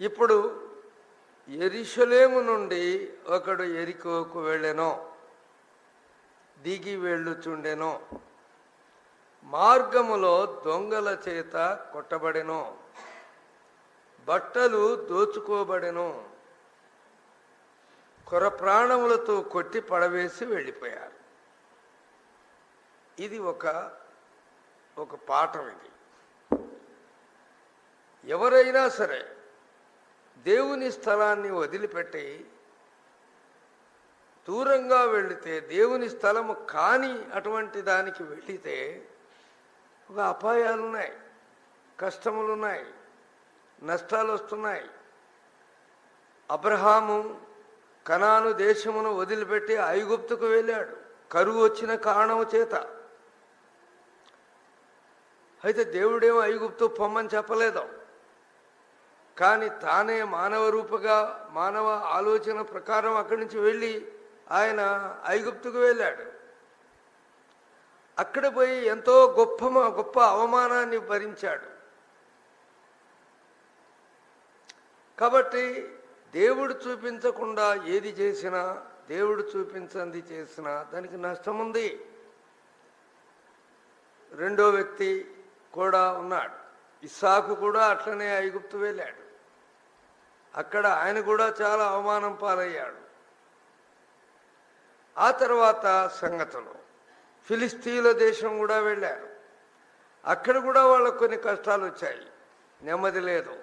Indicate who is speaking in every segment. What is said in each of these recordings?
Speaker 1: ఇప్పుడు యెరూషలేము నుండి ఒకడు యెరికోకు వెళ్ళెను, దిగి వెళ్ళుచుండెను. మార్గములో దొంగల చేత కొట్టబడెను, బట్టలు దోచుకోబడెను, కొర ప్రాణములతో కొట్టి పడవేసి వెళ్ళిపోయారు. ఇది ఒక పాఠం. ఇది ఎవరైనా సరే దేవుని స్థలాన్ని వదిలిపెట్టి దూరంగా వెళితే, దేవుని స్థలము కాని అటువంటి దానికి వెళితే ఒక అపాయాలున్నాయి, కష్టములున్నాయి, నష్టాలు వస్తున్నాయి. అబ్రహాము కనాను దేశమును వదిలిపెట్టి ఐగుప్తుకు వెళ్ళాడు, కరువు వచ్చిన కారణం చేత. అయితే దేవుడేమో ఐగుప్తు పొమ్మని చెప్పలేదు, కానీ తానే మానవ ఆలోచన ప్రకారం అక్కడి నుంచి వెళ్ళి ఆయన ఐగుప్తుకు వెళ్ళాడు. అక్కడ పోయి ఎంతో గొప్ప అవమానాన్ని భరించాడు. కాబట్టి దేవుడు చూపించకుండా ఏది చేసినా, దేవుడు చూపించంది చేసినా దానికి నష్టం ఉంది. రెండో వ్యక్తి కూడా ఉన్నాడు, ఇస్సాకు కూడా అట్లనే ఐగుప్తు వెళ్ళాడు. అక్కడ ఆయన కూడా చాలా అవమానం పాలయ్యాడు. ఆ తర్వాత సంగతులు ఫిలిస్తీన్ల దేశం కూడా వెళ్ళారు. అక్కడ కూడా వాళ్ళకు కొన్ని కష్టాలు వచ్చాయి, నెమ్మది లేదు.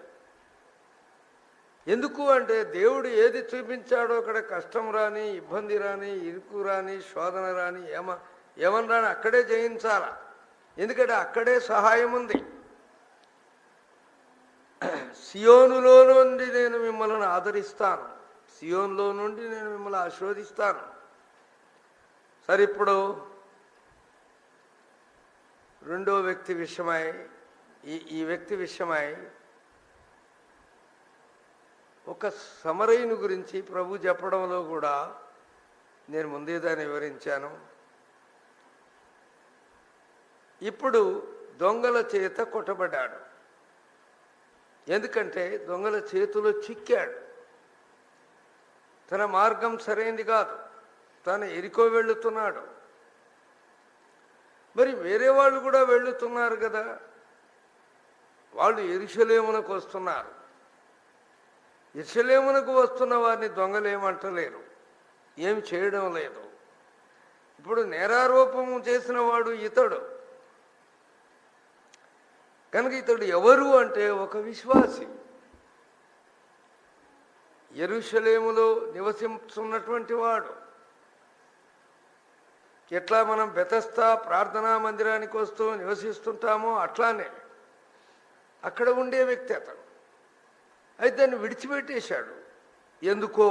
Speaker 1: ఎందుకు అంటే దేవుడు ఏది చూపించాడో అక్కడ కష్టం రాని, ఇబ్బంది రాని, ఇరుకు రాని, శోధన రాని, ఏమని రాని అక్కడే జయించాలా. ఎందుకంటే అక్కడే సహాయం ఉంది. సియోనులో నుండి నేను మిమ్మల్ని ఆదరిస్తాను, సియోనులో నుండి నేను మిమ్మల్ని ఆశీర్వదిస్తాను. సరే, ఇప్పుడు రెండో వ్యక్తి విషయమై, ఈ వ్యక్తి విషయమై ఒక సమరయుని గురించి ప్రభు చెప్పడంలో కూడా నేను ముందే దాన్ని వివరించాను. ఇప్పుడు దొంగల చేత కొట్టబడ్డాడు. ఎందుకంటే దొంగల చేతిలో చిక్కాడు. తన మార్గం సరైనది కాదు, తను ఎరికో వెళుతున్నాడు. మరి వేరే వాళ్ళు కూడా వెళుతున్నారు కదా, వాళ్ళు యెరూషలేమునకు వస్తున్నారు. యెరూషలేమునకు వస్తున్న వారిని దొంగలు ఏమంటలేరు, ఏం చేయడం లేదు. ఇప్పుడు నేరారోపము చేసిన వాడు ఇతడు కనుక ఇతడు ఎవరు అంటే ఒక విశ్వాసి. యెరూషలేములో నివసిస్తున్నటువంటి వాడు. ఎట్లా మనం బెతస్తా ప్రార్థనా మందిరానికి వస్తూ నివసిస్తుంటామో అట్లానే అక్కడ ఉండే వ్యక్తి అతను. అయితే దాన్ని విడిచిపెట్టేశాడు. ఎందుకో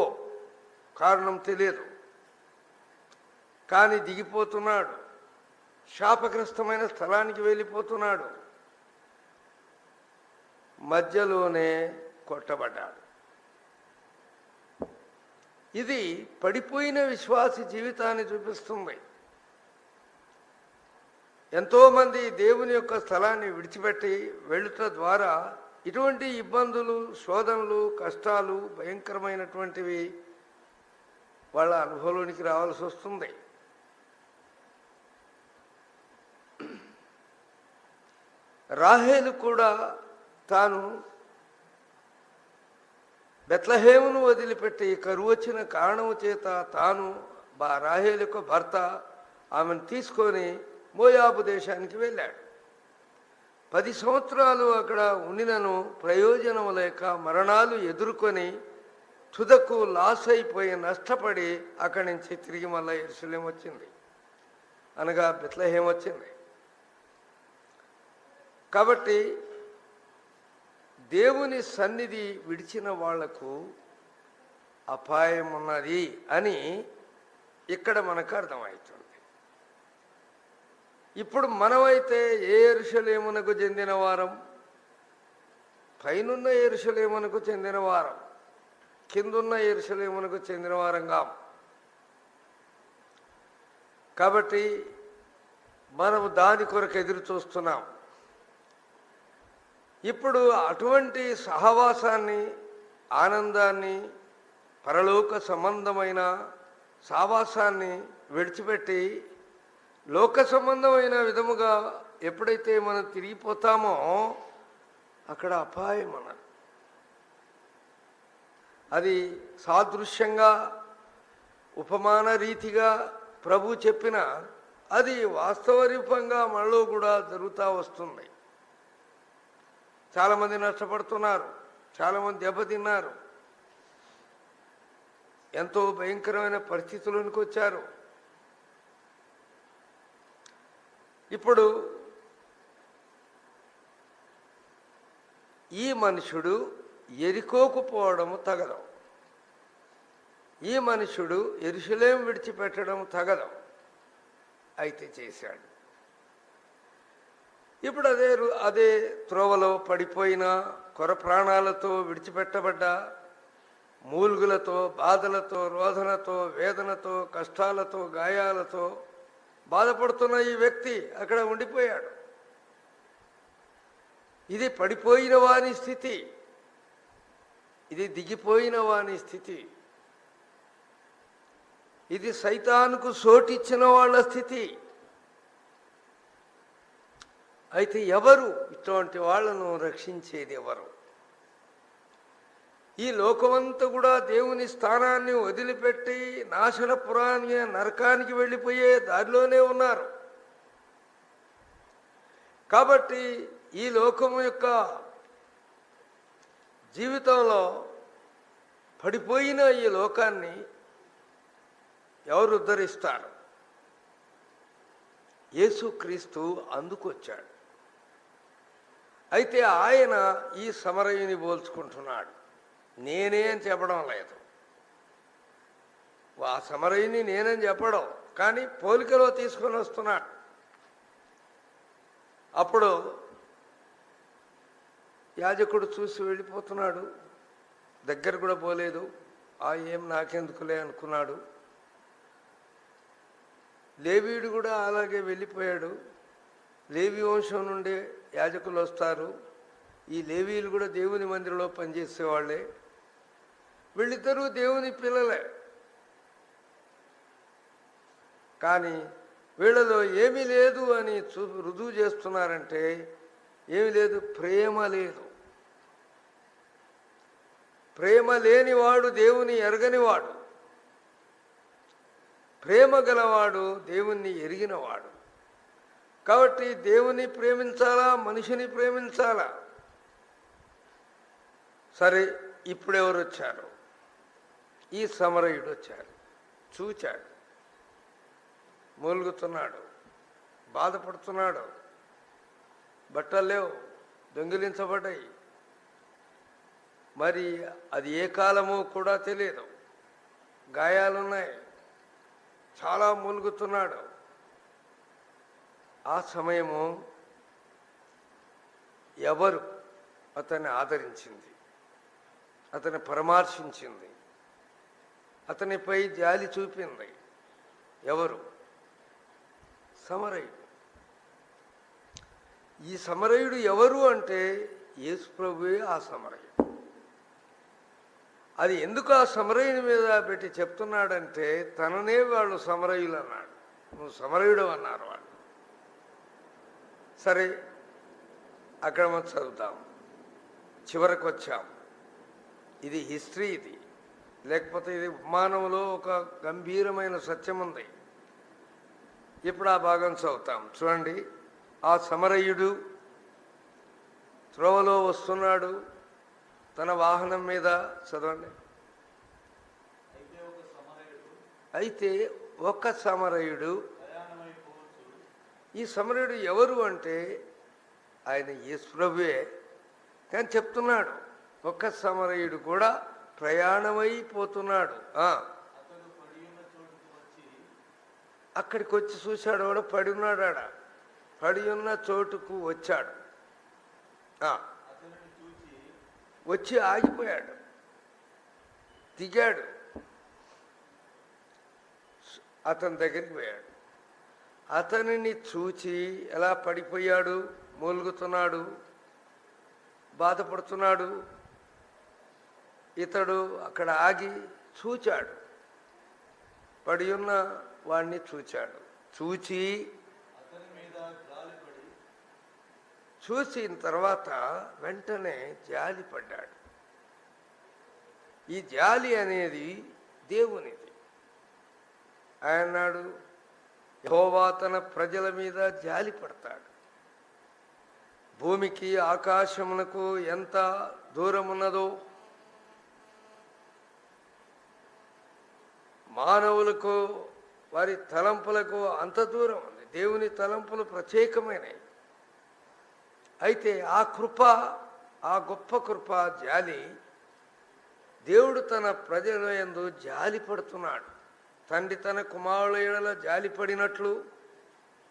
Speaker 1: కారణం తెలియదు, కానీ దిగిపోతున్నాడు. శాపగ్రస్తమైన స్థలానికి వెళ్ళిపోతున్నాడు. మధ్యలోనే కొట్టబడ్డాడు. ఇది పడిపోయిన విశ్వాసి జీవితాన్ని చూపిస్తుంది. ఎంతోమంది దేవుని యొక్క స్థలాన్ని విడిచిపెట్టి వెళ్ళుట ద్వారా ఇటువంటి ఇబ్బందులు, శోధనలు, కష్టాలు, భయంకరమైనటువంటివి వాళ్ళ అనుభవంలోనికి రావాల్సి వస్తుంది. రాహేలు కూడా తాను బెత్లెహేమును వదిలిపెట్టి కరువు వచ్చిన కారణము చేత తాను రాహేలు యొక్క భర్త ఆమెను తీసుకొని మోయాబు దేశానికి వెళ్ళాడు. 10 సంవత్సరాలు అక్కడ ఉండినను ప్రయోజనం లేక మరణాలు ఎదుర్కొని తుదకు లాస్ అయిపోయి నష్టపడి అక్కడి నుంచి తిరిగి మళ్ళీ యెరూషలేము వచ్చింది, అనగా బెత్లెహేము వచ్చింది. కాబట్టి దేవుని సన్నిధి విడిచిన వాళ్లకు అపాయం ఉన్నది అని ఇక్కడ మనకు అర్థమవుతుంది. ఇప్పుడు మనమైతే ఏ యెరూషలేమునకు చెందిన వారం? పైనున్న యెరూషలేమునకు చెందిన వారం, కిందున్న యెరూషలేమునకు చెందిన వారంగా. కాబట్టి మనము దాని కొరకు ఎదురు చూస్తున్నాం. ఇప్పుడు అటువంటి సహవాసాన్ని, ఆనందాన్ని, పరలోక సంబంధమైన సావాసాన్ని విడిచిపెట్టి లోక సంబంధమైన విధముగా ఎప్పుడైతే మనం తిరిగిపోతామో అక్కడ అపాయం అన్నది. అది సాదృశ్యంగా ఉపమాన రీతిగా ప్రభు చెప్పిన అది వాస్తవ రూపంగా మనలో కూడా జరుగుతూ వస్తుంది. చాలామంది నష్టపడుతున్నారు, చాలామంది దెబ్బతిన్నారు, ఎంతో భయంకరమైన పరిస్థితులకు వచ్చారు. ఇప్పుడు ఈ మనుషుడు ఎరికోకు పోవడము తగదు, ఈ మనుషుడు యెరూషలేం విడిచిపెట్టడం తగదు, అయితే చేశాడు. ఇప్పుడు అదే త్రోవలో పడిపోయిన కొర ప్రాణాలతో విడిచిపెట్టబడ్డ, మూల్గులతో, బాధలతో, రోదనతో, వేదనతో, కష్టాలతో, గాయాలతో బాధపడుతున్న ఈ వ్యక్తి అక్కడ ఉండిపోయాడు. ఇది పడిపోయిన వాని స్థితి, ఇది దిగిపోయిన వాని స్థితి, ఇది సైతానుకు సోటిచ్చిన వాళ్ళ స్థితి. అయితే ఎవరు ఇటువంటి వాళ్ళను రక్షించేది ఎవరు? ఈ లోకమంతా కూడా దేవుని స్థానాన్ని వదిలిపెట్టి నాశనపురానికి, నరకానికి వెళ్ళిపోయే దారిలోనే ఉన్నారు. కాబట్టి ఈ లోకము యొక్క జీవితంలో పడిపోయిన ఈ లోకాన్ని ఎవరు ఉద్ధరిస్తారు? యేసుక్రీస్తు అందుకొచ్చాడు. అయితే ఆయన ఈ సమరయుని పోల్చుకుంటున్నాడు. నేనే అని చెప్పడం లేదు, ఆ సమరయుని నేనని చెప్పడం, కానీ పోలికలో తీసుకొని వస్తున్నాడు. అప్పుడు యాజకుడు చూసి వెళ్ళిపోతున్నాడు, దగ్గర కూడా పోలేదు. ఏం నాకెందుకులే అనుకున్నాడు. లేవీయుడు కూడా అలాగే వెళ్ళిపోయాడు. లేవి వంశం నుండి యాజకులు వస్తారు. ఈ లేవీయులు కూడా దేవుని మందిరంలో పనిచేసేవాళ్ళే. వీళ్ళిద్దరూ దేవుని పిల్లలే. కానీ వీళ్ళలో ఏమీ లేదు అని రుజువు చేస్తున్నారంటే ఏమీ లేదు, ప్రేమ లేదు. ప్రేమ లేనివాడు దేవుని ఎరగనివాడు, ప్రేమ గలవాడు దేవుణ్ణి ఎరిగినవాడు. కాబట్టి దేవుని ప్రేమించాలా, మనిషిని ప్రేమించాలా? సరే, ఇప్పుడెవరు వచ్చారు? ఈ సమరయుడు వచ్చాడు. చూచాడు, మూలుగుతున్నాడు, బాధపడుతున్నాడు. బట్టలు లేవు, దొంగిలించబడ్డాయి. మరి అది ఏ కాలమో కూడా తెలియదు. గాయాలున్నాయి, చాలా మూలుగుతున్నాడు. ఆ సమయము ఎవరు అతన్ని ఆదరించింది, అతన్ని పరామర్శించింది, అతనిపై జాలి చూపింది? ఎవరు? సమరయుడు. ఈ సమరయుడు ఎవరు అంటే యేసు ప్రభువే ఆ సమరయుడు. అది ఎందుకు ఆ సమరయుని మీద పెట్టి చెప్తున్నాడంటే తననే వాళ్ళు సమరయులు అన్నాడు. నువ్వు సమరయుడు అన్నారు వాళ్ళు. సరే, అక్కడ మనం చదువుతాం. చివరకు వచ్చాం. ఇది హిస్టరీ, ఇది లేకపోతే ఇది ఉపమానంలో ఒక గంభీరమైన సత్యం ఉంది. ఇప్పుడు ఆ భాగం చదువుతాం. చూడండి, ఆ సమరయుడు త్రోవలో వస్తున్నాడు తన వాహనం మీద. చదవండి. అయితే ఒక సమరయుడు, ఈ సమరయుడు ఎవరు అంటే ఆయన యేసు ప్రభువే. కానీ చెప్తున్నాడు, ఒక సమరయుడు కూడా ప్రయాణమైపోతున్నాడు. అక్కడికి వచ్చి చూశాడు, వాడు పడి ఉన్నాడు. ఆడ పడి ఉన్న చోటుకు వచ్చాడు. వచ్చి ఆగిపోయాడు, దిగాడు, అతని దగ్గరికి పోయాడు. అతనిని చూచి ఎలా పడిపోయాడు, మూలుగుతున్నాడు, బాధపడుతున్నాడు. ఇతడు అక్కడ ఆగి చూచాడు, పడి ఉన్న వాడిని చూచాడు. చూసిన తర్వాత వెంటనే జాలి పడ్డాడు. ఈ జాలి అనేది దేవునిది. ఆయన అన్నాడు, యెహోవా తన ప్రజల మీద జాలి పడతాడు. భూమికి ఆకాశమునకు ఎంత దూరం ఉన్నదో మానవులకు వారి తలంపులకు అంత దూరం ఉంది. దేవుని తలంపులు ప్రత్యేకమైనవి. అయితే ఆ కృప, ఆ గొప్ప కృప, జాలి, దేవుడు తన ప్రజల యందు జాలి పడుతున్నాడు. తండ్రి తన కుమారుల ఎడల జాలి పడినట్లు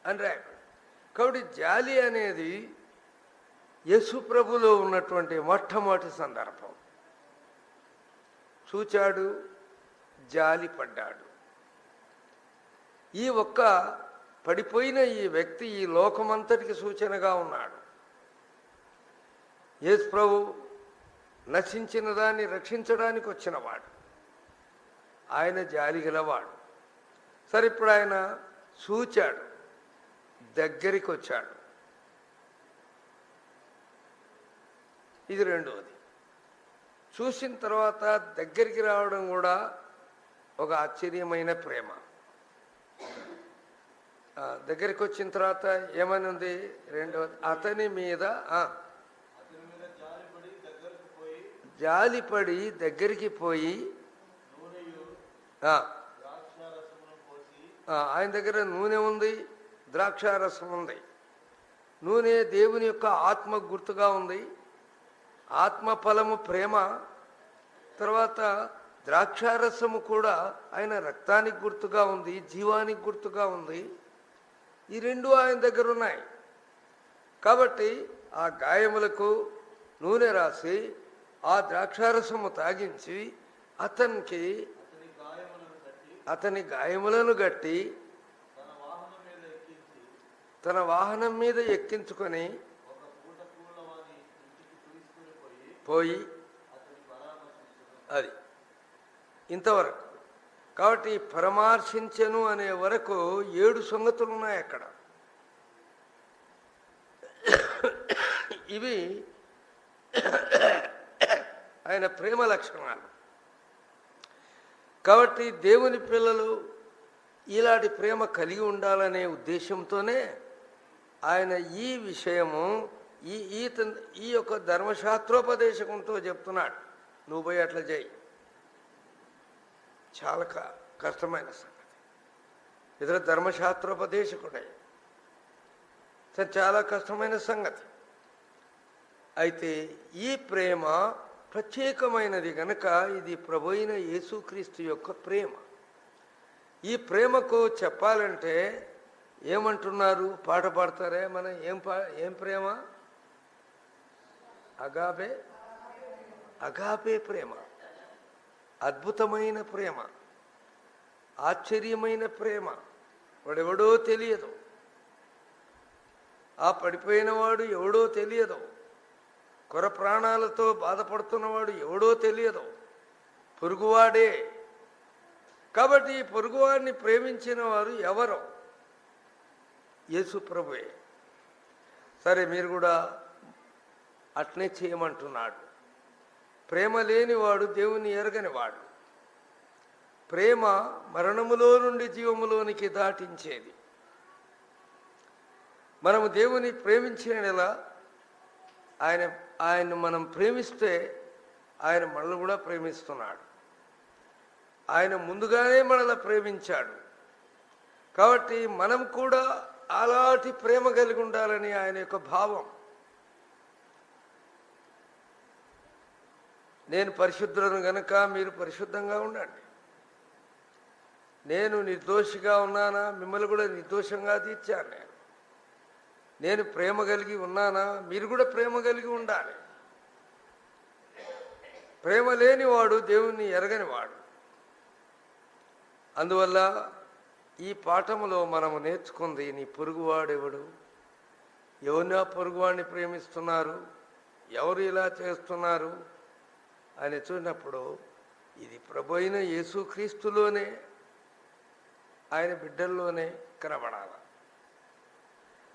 Speaker 1: అని రాయబడి. కాబట్టి జాలి అనేది యేసు ప్రభులో ఉన్నటువంటి మొట్టమొదటి సందర్భం. చూచాడు, జాలి పడ్డాడు. ఈ ఒక్క పడిపోయిన ఈ వ్యక్తి ఈ లోకమంతటికి సూచనగా ఉన్నాడు. యేసు ప్రభు నశించిన దాన్ని రక్షించడానికి వచ్చినవాడు. ఆయన జాలి గలవాడు. సరే, ఇప్పుడు ఆయన చూచాడు, దగ్గరికి వచ్చాడు. ఇది రెండవది. చూసిన తర్వాత దగ్గరికి రావడం కూడా ఒక ఆశ్చర్యమైన ప్రేమ. దగ్గరికి వచ్చిన తర్వాత ఏమని ఉంది? రెండవది, అతని మీద జాలిపడి దగ్గరికి పోయి ఆయన దగ్గర నూనె ఉంది, ద్రాక్షారసం ఉంది. నూనె దేవుని యొక్క ఆత్మ గుర్తుగా ఉంది. ఆత్మ ఫలము ప్రేమ. తర్వాత ద్రాక్షారసము కూడా ఆయన రక్తానికి గుర్తుగా ఉంది, జీవానికి గుర్తుగా ఉంది. ఈ రెండు ఆయన దగ్గర ఉన్నాయి. కాబట్టి ఆ గాయములకు నూనె రాసి ఆ ద్రాక్షారసము తాగించి అతని గాయములను గట్టి తన వాహనం మీద ఎక్కించుకొని పోయి అది ఇంతవరకు. కాబట్టి పరామర్శించెను అనే వరకు 7 సంగతులు ఉన్నాయి అక్కడ. ఇవి ఆయన ప్రేమ లక్షణాలు. కాబట్టి దేవుని పిల్లలు ఇలాంటి ప్రేమ కలిగి ఉండాలనే ఉద్దేశంతోనే ఆయన ఈ విషయము ఈ యొక్క ధర్మశాస్త్రోపదేశకంతో చెప్తున్నాడు. నువ్వు పోయి అట్లా చేయి. చాలా కష్టమైన సంగతి. ఇతర ధర్మశాస్త్రోపదేశకుడే, చాలా కష్టమైన సంగతి. అయితే ఈ ప్రేమ ప్రత్యేకమైనది కనుక ఇది ప్రభు అయిన యేసుక్రీస్తు యొక్క ప్రేమ. ఈ ప్రేమకు చెప్పాలంటే ఏమంటున్నారు? పాట పాడతారే మనం. ఏం ప్రేమ? అగాపే ప్రేమ. అద్భుతమైన ప్రేమ, ఆశ్చర్యమైన ప్రేమ. వాడెవడో తెలియదు. ఆ పడిపోయిన వాడు ఎవడో తెలియదు. కొర ప్రాణాలతో బాధపడుతున్నవాడు ఎవడో తెలియదు. పొరుగువాడే. కాబట్టి ఈ పొరుగువాడిని ప్రేమించిన వారు ఎవరో? యేసు ప్రభువే. సరే, మీరు కూడా అట్నే చేయమంటున్నాడు. ప్రేమ లేనివాడు దేవుని ఎరగనివాడు. ప్రేమ మరణములో నుండి జీవములోనికి దాటించేది. మనము దేవుని ప్రేమించేలా ఆయన్ను మనం ప్రేమిస్తే ఆయన మనల్ని కూడా ప్రేమిస్తున్నాడు. ఆయన ముందుగానే మనల్ని ప్రేమించాడు. కాబట్టి మనం కూడా అలాంటి ప్రేమ కలిగి ఉండాలని ఆయన యొక్క భావం. నేను పరిశుద్ధులను గనుక మీరు పరిశుద్ధంగా ఉండండి. నేను నిర్దోషిగా ఉన్నానా? మిమ్మల్ని కూడా నిర్దోషంగా తీర్చాను. నేను ప్రేమ కలిగి ఉన్నానా? మీరు కూడా ప్రేమ కలిగి ఉండాలి. ప్రేమ లేనివాడు దేవుణ్ణి ఎరగనివాడు. అందువల్ల ఈ పాఠములో మనము నేర్చుకుంది, నీ పొరుగువాడెవడు? ఎవరు నా పొరుగువాడిని ప్రేమిస్తున్నారు? ఎవరు ఇలా చేస్తున్నారు అని చూసినప్పుడు ఇది ప్రభు అయిన యేసుక్రీస్తులోనే, ఆయన బిడ్డల్లోనే కనబడాలి.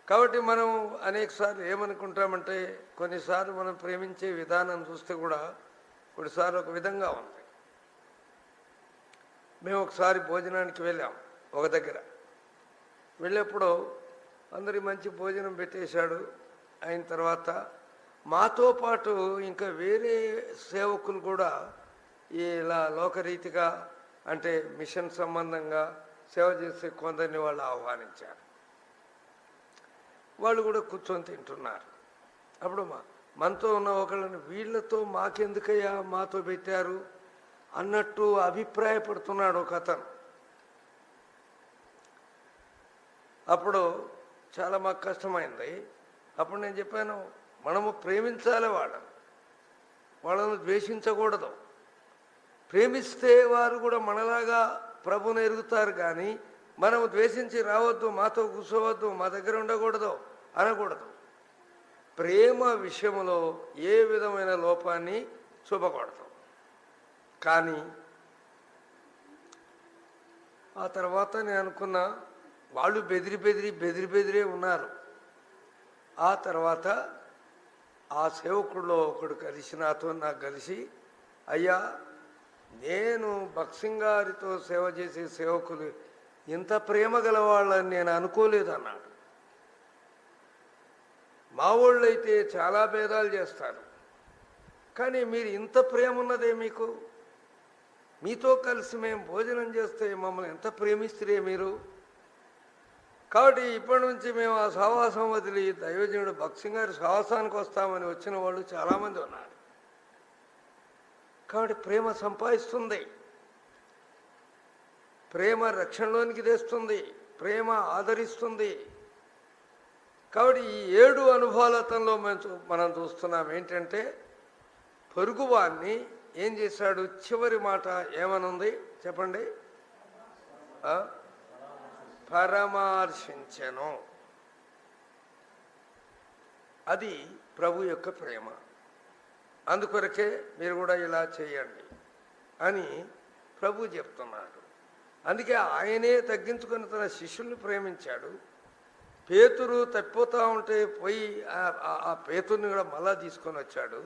Speaker 1: కాబట్టి మనం అనేకసార్లు ఏమనుకుంటామంటే, కొన్నిసార్లు మనం ప్రేమించే విధానం చూస్తే కూడా కొన్నిసార్లు ఒక విధంగా ఉంది. మేము ఒకసారి భోజనానికి వెళ్ళాం ఒక దగ్గర. వెళ్ళేప్పుడు అందరి మంచి భోజనం పెట్టేశాడు. అయిన తర్వాత మాతో పాటు ఇంకా వేరే సేవకులు కూడా ఇలా లోకరీతిగా అంటే మిషన్ సంబంధంగా సేవ చేసే కొందరిని వాళ్ళు ఆహ్వానించారు. వాళ్ళు కూడా కూర్చొని తింటున్నారు. అప్పుడు మనతో ఉన్న ఒకళ్ళని వీళ్ళతో మాకెందుకయ్యా మాతో పెట్టారు అన్నట్టు అభిప్రాయపడుతున్నాడు ఒక అతను. అప్పుడు చాలా మాకు కష్టమైంది. అప్పుడు నేను చెప్పాను, మనము ప్రేమించాలి వాళ్ళను ద్వేషించకూడదు. ప్రేమిస్తే వారు కూడా మనలాగా ప్రభుని ఎరుగుతారు. కానీ మనము ద్వేషించి రావద్దు, మాతో కూర్చోవద్దు, మా దగ్గర ఉండకూడదు అనకూడదు. ప్రేమ విషయంలో ఏ విధమైన లోపాన్ని చూపకూడదు. కానీ ఆ తర్వాత నేను అనుకున్నా, వాళ్ళు బెదిరి ఉన్నారు. ఆ తర్వాత ఆ సేవకుల్లో ఒకడు నాకు కలిసి, అయ్యా నేను భక్సింగ్ గారితో సేవ చేసే సేవకులు ఇంత ప్రేమ గలవాళ్ళని నేను అనుకోలేదు అన్నాడు. మా వాళ్ళు అయితే చాలా భేదాలు చేస్తారు, కానీ మీరు ఇంత ప్రేమ ఉన్నదే మీకు. మీతో కలిసి మేము భోజనం చేస్తే మమ్మల్ని ఎంత ప్రేమిస్తురే మీరు. కాబట్టి ఇప్పటి నుంచి మేము ఆ సహవాసం వదిలి దైవజనుడు భక్సింగ్ గారి సహవాసానికి వస్తామని వచ్చిన వాళ్ళు చాలామంది ఉన్నారు. కాబట్టి ప్రేమ సంపాదిస్తుంది, ప్రేమ రక్షణలోనికి తెస్తుంది, ప్రేమ ఆదరిస్తుంది. కాబట్టి ఈ 7 అనుభవాలతంలో మనం చూస్తున్నాం ఏంటంటే, పొరుగువాన్ని ఏం చేశాడు? చివరి మాట ఏమనుంది చెప్పండి? పరామర్శించెను. అది ప్రభు యొక్క ప్రేమ. అందుకొరకే మీరు కూడా ఇలా చేయండి అని ప్రభు చెప్తున్నాడు. అందుకే ఆయనే తగ్గించుకొని తన శిష్యుల్ని ప్రేమించాడు. పేతురు తప్పిపోతూ ఉంటే పోయి ఆ పేతుర్ని కూడా మళ్ళా తీసుకొని వచ్చాడు.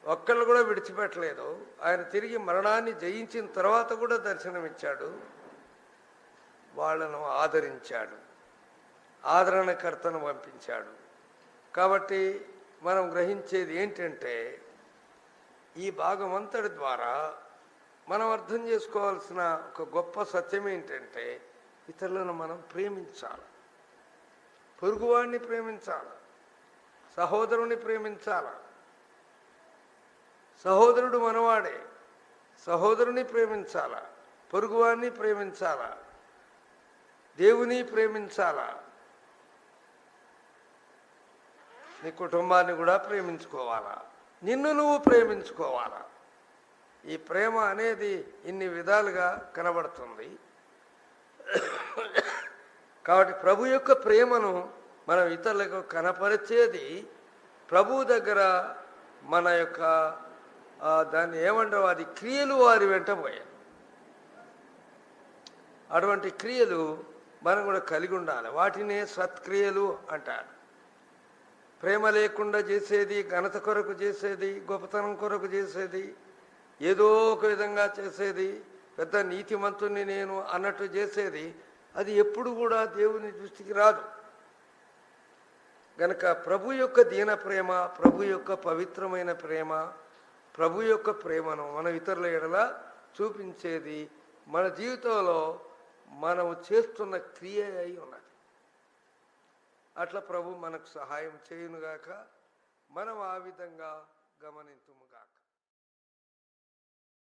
Speaker 1: ఒక్కళ్ళు కూడా విడిచిపెట్టలేదు. ఆయన తిరిగి మరణాన్ని జయించిన తర్వాత కూడా దర్శనమిచ్చాడు. వాళ్ళను ఆదరించాడు, ఆదరణకర్తను పంపించాడు. కాబట్టి మనం గ్రహించేది ఏంటంటే, ఈ భాగమంతటి ద్వారా మనం అర్థం చేసుకోవాల్సిన ఒక గొప్ప సత్యం ఏంటంటే, ఇతరులను మనం ప్రేమించాలి, పొరుగువాడిని ప్రేమించాలి, సహోదరుని ప్రేమించాలి. సహోదరుడు మనవాడే, సహోదరుని ప్రేమించాలా, పొరుగువాడిని ప్రేమించాలా, దేవుని ప్రేమించాలా, నీ కుటుంబాన్ని కూడా ప్రేమించుకోవాలా, నిన్ను నువ్వు ప్రేమించుకోవాలా. ఈ ప్రేమ అనేది ఇన్ని విధాలుగా కనబడుతుంది. కాబట్టి ప్రభు యొక్క ప్రేమను మనం ఇతరులకు కనపరిచేది ప్రభు దగ్గర మన యొక్క దాన్ని ఏమంటారు, అది క్రియలు వారి వెంట పోయాయి. అటువంటి క్రియలు మనం కూడా కలిగి ఉండాలి. వాటినే సత్క్రియలు అంటారు. ప్రేమ లేకుండా చేసేది, ఘనత కొరకు చేసేది, గొప్పతనం కొరకు చేసేది, ఏదో ఒక విధంగా చేసేది, పెద్ద నీతిమంతుణ్ణి నేను అన్నట్టు చేసేది, అది ఎప్పుడు కూడా దేవుని దృష్టికి రాదు. గనక ప్రభు యొక్క దీన ప్రేమ, ప్రభు యొక్క పవిత్రమైన ప్రేమ, ప్రభు యొక్క ప్రేమను మనం ఇతరుల ఎడల చూపించేది మన జీవితంలో మనము చేస్తున్న క్రియ అయి ఉన్నది. అట్లా ప్రభు మనకు సహాయం చేయునుగాక. మనం ఆ విధంగా గమనింతుముగాక.